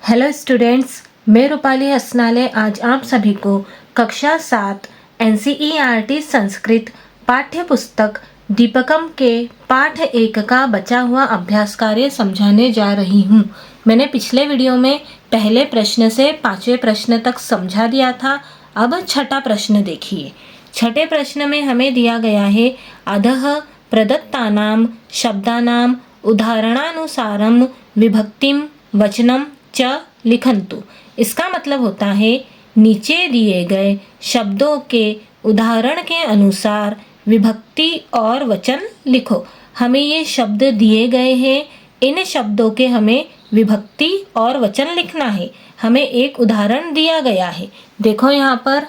Hello students, मैं रूपाली हसनाले आज आप सभी को कक्षा 7 एनसीईआरटी संस्कृत पाठ्य पुस्तक दीपकम के पाठ 1 का बचा हुआ अभ्यास कार्य समझाने जा रही हूँ। मैंने पिछले वीडियो में पहले प्रश्न से 5वें प्रश्न तक समझा दिया था। अब छठा प्रश्न देखिए। छठे प्रश्न में हमें दिया गया है अधः प्रदत्तानां शब्दानां उदाहरणानुसारं विभक्तिं वचनम च लिखन्तु। इसका मतलब होता है नीचे दिए गए शब्दों के उदाहरण के अनुसार विभक्ति और वचन लिखो। हमें ये शब्द दिए गए हैं, इन शब्दों के हमें विभक्ति और वचन लिखना है। हमें एक उदाहरण दिया गया है। देखो यहाँ पर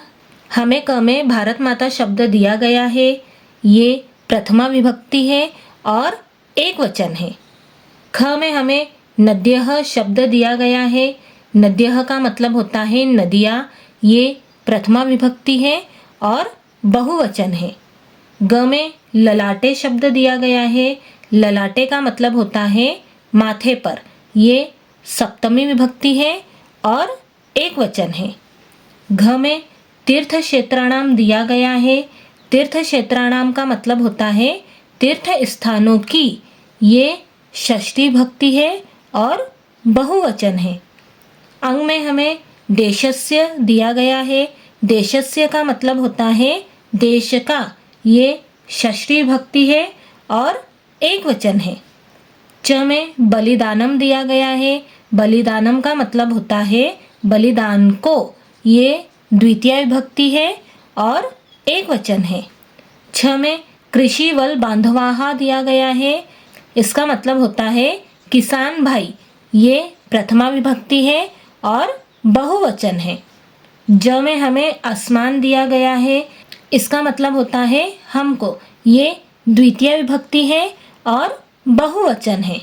हमें क में भारत माता शब्द दिया गया है, ये प्रथमा विभक्ति है और एक वचन है। ख में हमें नद्यः शब्द दिया गया है, नद्यः का मतलब होता है नदियाँ, ये प्रथमा विभक्ति है और बहुवचन है। ग में ललाटे शब्द दिया गया है, ललाटे का मतलब होता है माथे पर, ये सप्तमी विभक्ति है और एक वचन है। घ में तीर्थ क्षेत्राणाम दिया गया है, तीर्थ क्षेत्राणाम का मतलब होता है तीर्थ स्थानों की, ये षष्ठी विभक्ति है और बहुवचन है। अंग में हमें देशस्य दिया गया है, देशस्य का मतलब होता है देश का, ये षष्ठी विभक्ति है और एक वचन है। च में बलिदानम दिया गया है, बलिदानम का मतलब होता है बलिदान को, ये द्वितीय विभक्ति है और एक वचन है। छ में कृषि वल बांधवाहा दिया गया है, इसका मतलब होता है किसान भाई, ये प्रथमा विभक्ति है और बहुवचन है। ज में हमें आसमान दिया गया है, इसका मतलब होता है हमको, ये द्वितीय विभक्ति है और बहुवचन है।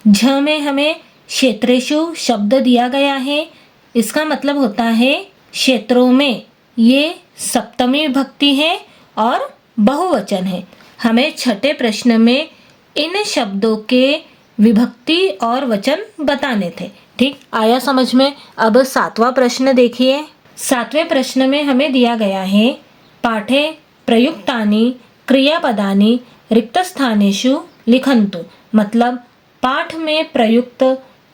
झ में हमें क्षेत्रेषु शब्द दिया गया है, इसका मतलब होता है क्षेत्रों में, ये सप्तमी विभक्ति है और बहुवचन है। हमें छठे प्रश्न में इन शब्दों के विभक्ति और वचन बताने थे। ठीक, आया समझ में। अब सातवां प्रश्न देखिए। सातवें प्रश्न में हमें दिया गया है पाठे प्रयुक्तानि क्रियापदानि रिक्तस्थानेषु लिखन्तु। मतलब पाठ में प्रयुक्त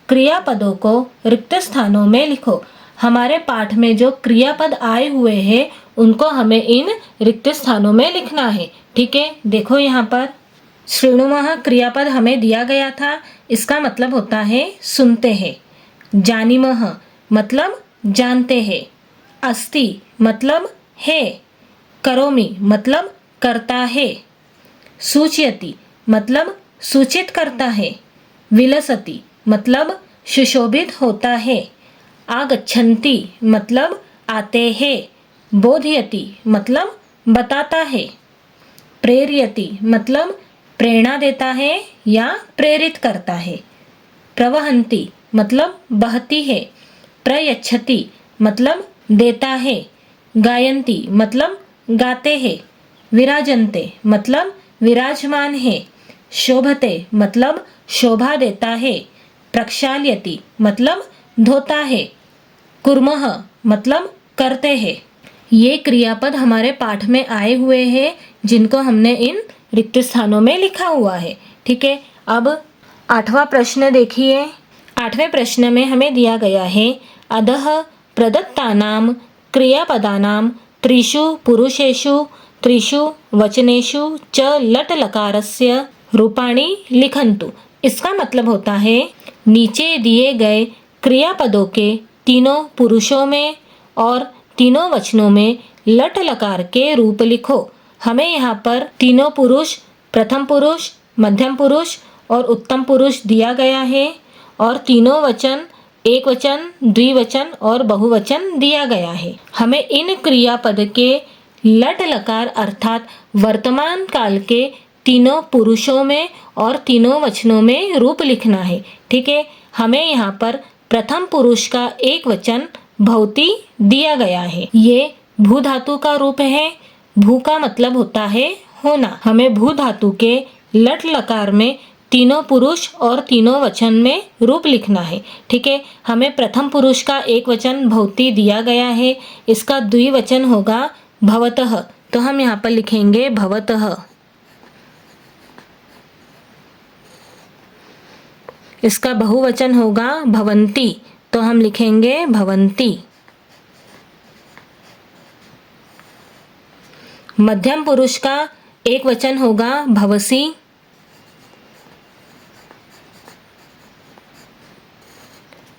क्रियापदों को रिक्त स्थानों में लिखो। हमारे पाठ में जो क्रियापद आए हुए हैं उनको हमें इन रिक्त स्थानों में लिखना है। ठीक है, देखो यहाँ पर शृणुमः क्रियापद हमें दिया गया था, इसका मतलब होता है सुनते हैं। जानीमः मतलब जानते हैं। अस्ति मतलब है। करोमि मतलब करता है। सूचयति मतलब सूचित करता है। विलसति मतलब सुशोभित होता है। आगच्छन्ति मतलब आते हैं। बोधयति मतलब बताता है। प्रेरयति मतलब प्रेरणा देता है या प्रेरित करता है। प्रवहन्ति मतलब बहती है। प्रयच्छति मतलब देता है। गायन्ति मतलब गाते हैं। विराजन्ते मतलब विराजमान है। शोभते मतलब शोभा देता है। प्रक्षाल्यति मतलब धोता है। कुर्मः मतलब करते हैं। ये क्रियापद हमारे पाठ में आए हुए हैं जिनको हमने इन रिक्त स्थानों में लिखा हुआ है। ठीक है, अब आठवां प्रश्न देखिए। आठवें प्रश्न में हमें दिया गया है अधः प्रदत्तानां क्रियापदानां त्रिषु पुरुषेषु त्रिषु वचनेषु च लट लकारस्य रूपाणि लिखन्तु। इसका मतलब होता है नीचे दिए गए क्रियापदों के तीनों पुरुषों में और तीनों वचनों में लट लकार के रूप लिखो। हमें यहाँ पर तीनों पुरुष, प्रथम पुरुष, मध्यम पुरुष और उत्तम पुरुष दिया गया है और तीनों वचन, एक वचन, द्विवचन और बहुवचन दिया गया है। हमें इन क्रियापद के लट लकार अर्थात वर्तमान काल के तीनों पुरुषों में और तीनों वचनों में रूप लिखना है। ठीक है, हमें यहाँ पर प्रथम पुरुष का एक वचन भवति दिया गया है, ये भू धातु का रूप है। भू का मतलब होता है होना। हमें भू धातु के लट लकार में तीनों पुरुष और तीनों वचन में रूप लिखना है। ठीक है, हमें प्रथम पुरुष का एक वचन भवती दिया गया है, इसका द्विवचन होगा भवतः, तो हम यहाँ पर लिखेंगे भवतः। इसका बहुवचन होगा भवन्ति, तो हम लिखेंगे भवन्ति। मध्यम पुरुष का एक वचन होगा भवसि।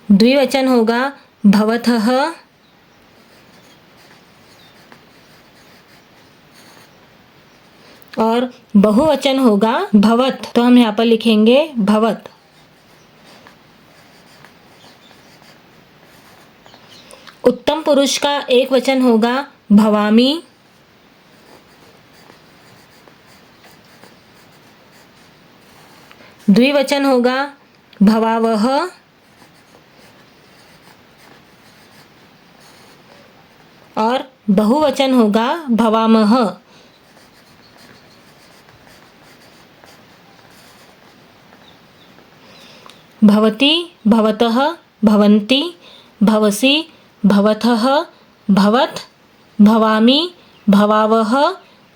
द्विवचन होगा भवतः। और बहुवचन होगा भवत, तो हम यहाँ पर लिखेंगे भवत। उत्तम पुरुष का एक वचन होगा भवामि। द्विवचन होगा भवावह। और बहुवचन होगा भवामह। भवति, भवतः, भवन्ति, भवसि, भवथः, भवत, भवामि, भवावह,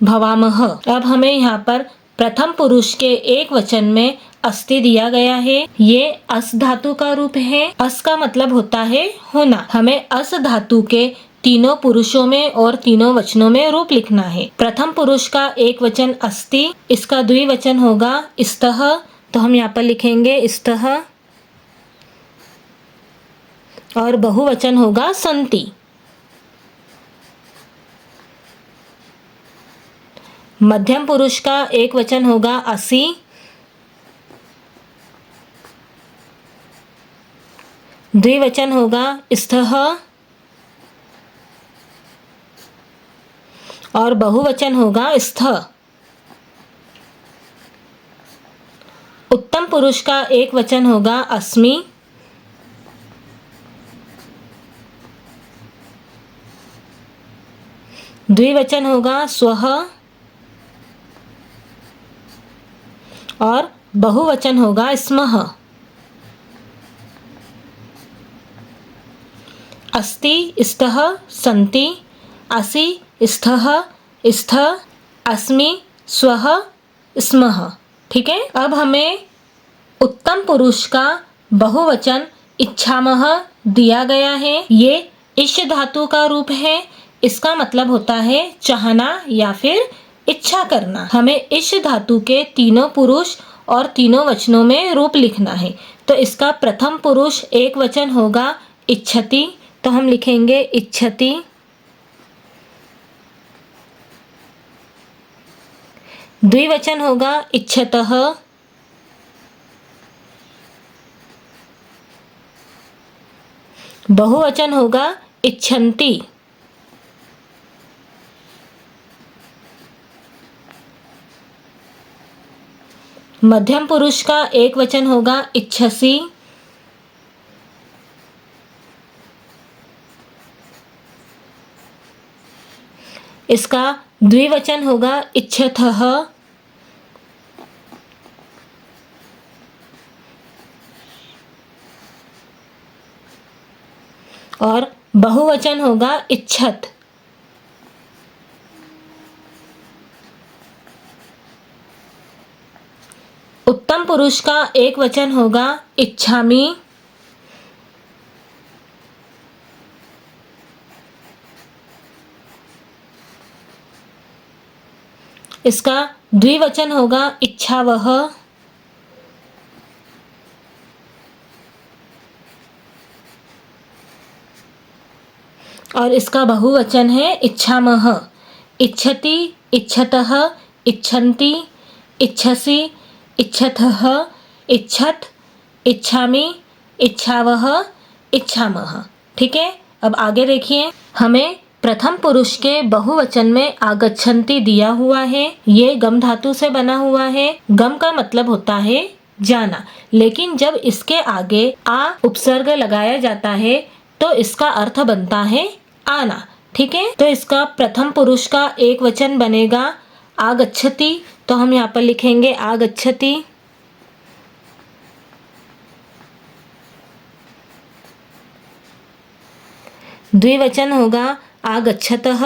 भवामह। अब हमें यहाँ पर प्रथम पुरुष के एक वचन में अस्ति दिया गया है। ये अस धातु का रूप है। अस का मतलब होता है होना। हमें अस धातु के तीनों पुरुषों में और तीनों वचनों में रूप लिखना है। प्रथम पुरुष का एक वचन अस्ति, इसका द्विवचन होगा स्तः, तो हम यहाँ पर लिखेंगे स्तः। और बहुवचन होगा सन्ति। मध्यम पुरुष का एक वचन होगा असि। द्विवचन होगा स्तः। और बहुवचन होगा स्थ। उत्तम पुरुष का एक वचन होगा अस्मि। द्विवचन होगा स्वः। और बहुवचन होगा स्मः। अस्ति, स्तः, सन्ति, असि, स्थः, स्थ, अस्मि, स्वः, स्मः। ठीक है, अब हमें उत्तम पुरुष का बहुवचन इच्छामः दिया गया है। ये इश धातु का रूप है। इसका मतलब होता है चाहना या फिर इच्छा करना। हमें इश धातु के तीनों पुरुष और तीनों वचनों में रूप लिखना है। तो इसका प्रथम पुरुष एक वचन होगा इच्छति, तो हम लिखेंगे इच्छति। द्विवचन होगा इच्छतः। बहुवचन होगा इच्छन्ति। मध्यम पुरुष का एक वचन होगा इच्छसि। इसका द्विवचन होगा इच्छतः। और बहुवचन होगा इच्छत। उत्तम पुरुष का एक वचन होगा इच्छामि। इसका द्विवचन होगा इच्छावह। और इसका बहुवचन है इच्छामह। इच्छति, इच्छतः, इच्छन्ति, इच्छसि, इच्छतः, इच्छत, इच्छामि, इच्छावह, इच्छामह। ठीक है, अब आगे देखिए, हमें प्रथम पुरुष के बहुवचन में आगच्छन्ति दिया हुआ है। ये गम धातु से बना हुआ है। गम का मतलब होता है जाना, लेकिन जब इसके आगे आ उपसर्ग लगाया जाता है तो इसका अर्थ बनता है आना। ठीक है, तो इसका प्रथम पुरुष का एक वचन बनेगा आगच्छति, तो हम यहाँ पर लिखेंगे आगच्छति। द्विवचन होगा आगच्छतः।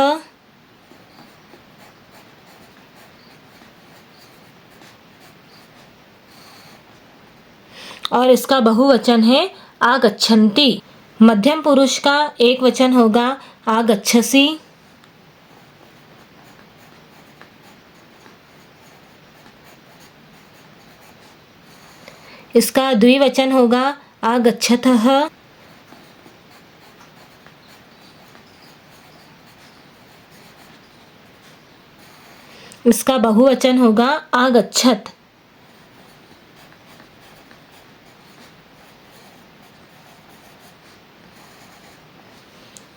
और इसका बहुवचन है आगच्छन्ति। मध्यम पुरुष का एक वचन होगा आगच्छसि। इसका द्विवचन होगा आगच्छतः। इसका बहुवचन होगा आगच्छत।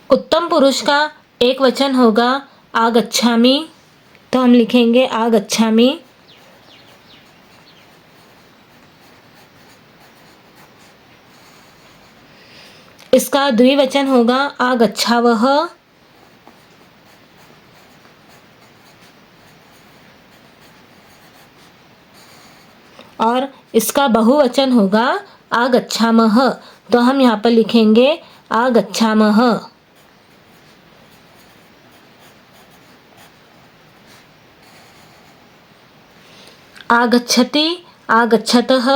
उत्तम पुरुष का एक वचन होगा आगच्छामि, तो हम लिखेंगे आगच्छामि। इसका द्विवचन होगा आगच्छावः। और इसका बहुवचन होगा आगच्छामः, तो हम यहाँ पर लिखेंगे आगच्छामः। आगच्छति, आगच्छतः,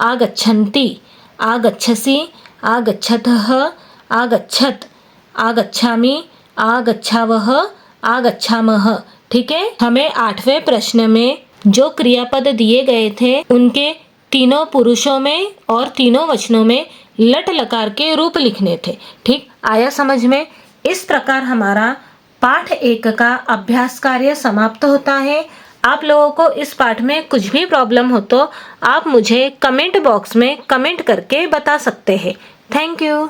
आगच्छन्ति, आगच्छसि, आगच्छतः, आगच्छत, आगच्छामि, आगच्छावः, आगच्छामः। ठीक है। हमें 8वें प्रश्न में जो क्रियापद दिए गए थे उनके तीनों पुरुषों में और तीनों वचनों में लट लकार के रूप लिखने थे। ठीक, आया समझ में? इस प्रकार हमारा पाठ 1 का अभ्यास कार्य समाप्त होता है। आप लोगों को इस पाठ में कुछ भी प्रॉब्लम हो तो आप मुझे कमेंट बॉक्स में कमेंट करके बता सकते हैं। Thank you.